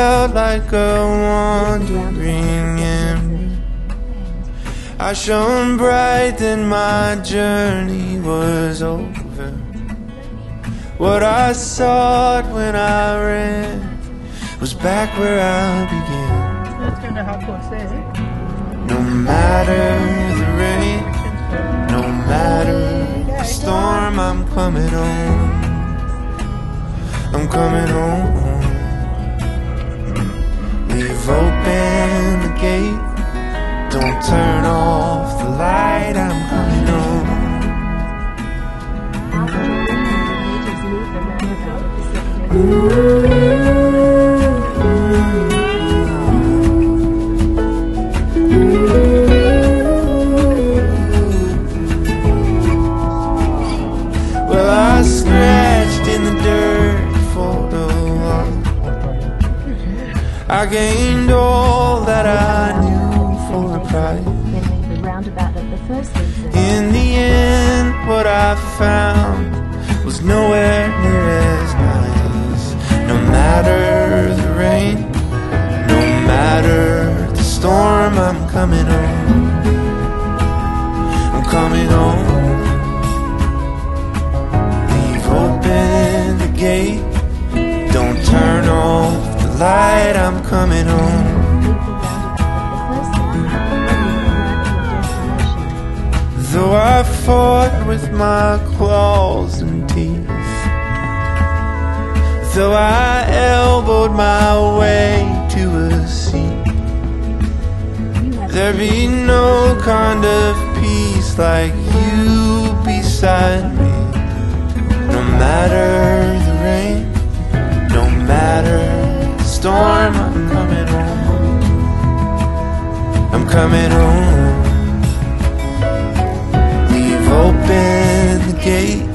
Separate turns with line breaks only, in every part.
felt like a wandering ember. I shone bright, then my journey was over. What I sought when I ran was back where I began. No matter the rain, no matter the storm, I'm coming home. I'm coming home. Leave open the gate, don't turn off the light, I'm coming home. Well, I scratched in the dirt for a while. I gained all that I knew for a price. In the end, what I found was nowhere near as nice. No matter the rain, no matter the storm, I'm coming home. I'm coming home. Leave open the gate, don't turn off the light, I'm coming home. Though I fought with my claws and teeth, though I elbowed my way to a seat, there'd be no kind of peace like you beside me. No matter the rain, no matter the storm, I'm coming home. I'm coming home. Open the gate,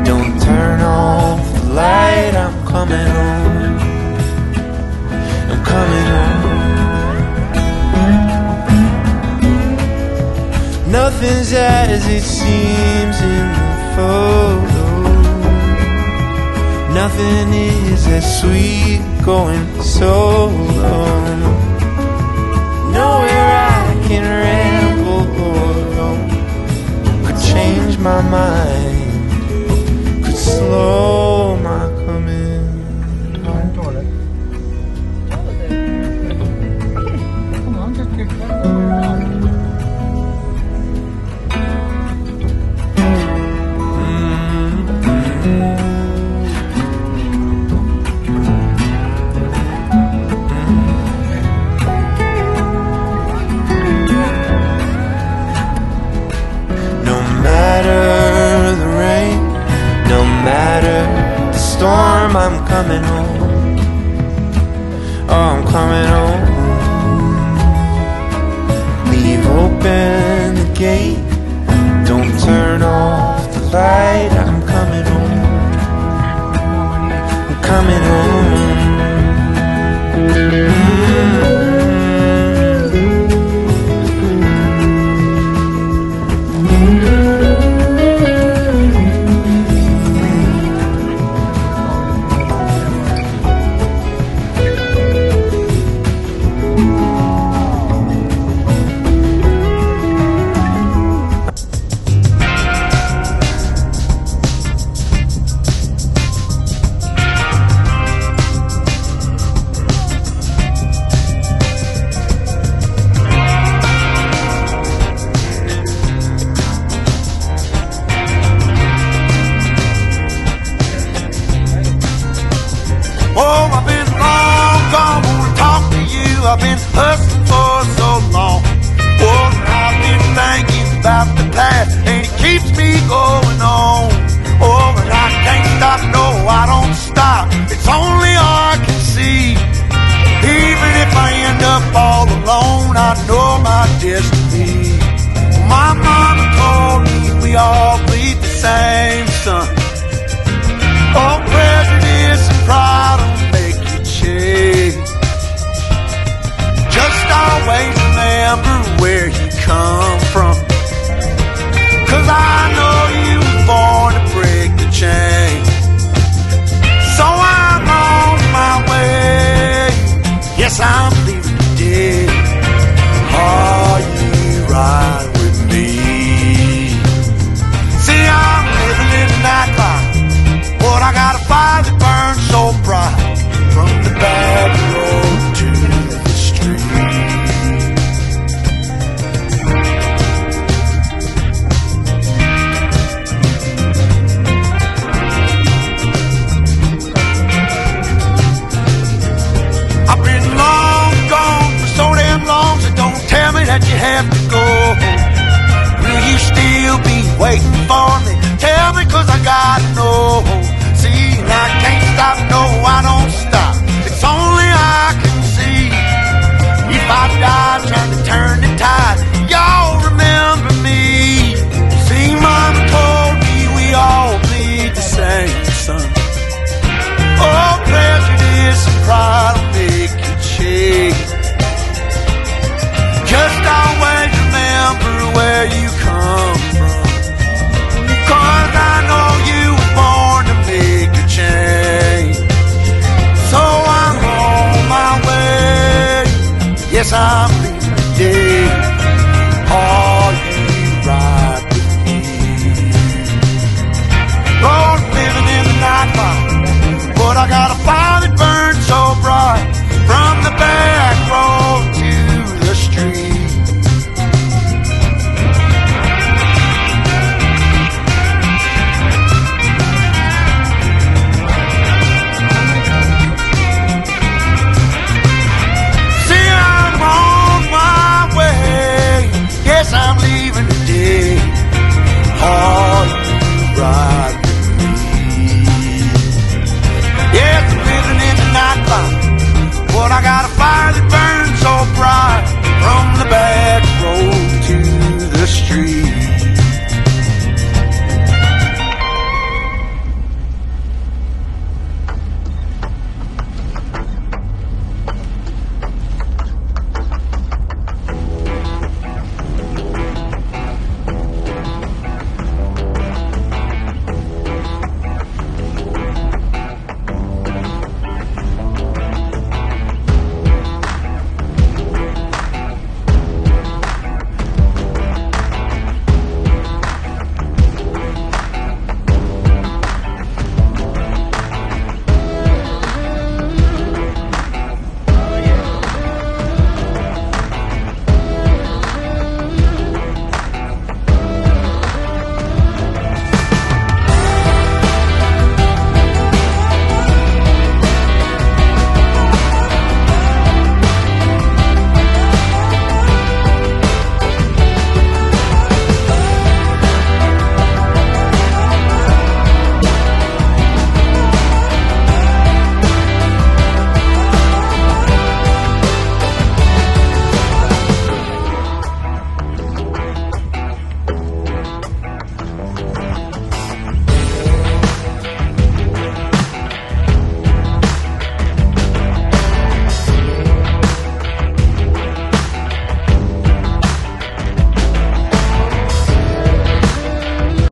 don't turn off the light, I'm coming home. I'm coming home. Nothing's as it seems in the photo. Nothing is as sweet going solo. Nowhere I can ramble or roam change my mind, could slow my coming home. Storm, I'm coming home. Oh, I'm coming home. Leave open the gate, don't turn off the light, I'm coming home. I'm coming home. I've been hustling for so long. Oh, I've been thinking about the past, and it keeps me going on. Oh, but I can't stop, no, I don't stop. It's only I can see. Even if I end up all alone, I know my destiny. My mama told me we all bleed the same sun. Oh, prejudice and pride will make you change. Just always remember where you come from, 'cause I know you were born to break the chain. So I'm on my way. guess I'm leaving today. Are you riding with me? See, I'm living in the nightlife, but I got a fire that burns so bright from the back road to the street. I've been long gone for so damn long, so don't tell me that you have to go. Will you still be waiting for me? Tell me, 'cause I gotta know. See, I can't stop, no, I don't stop. It's only I can see. If I die trying to turn the tide, y'all remember me. See, Mama told me we all bleed the same sun. Oh, prejudice and pride will make you shake. Just always remember where you come from, 'cause I know you were born to make a change. So I'm on my way. Yes, I'm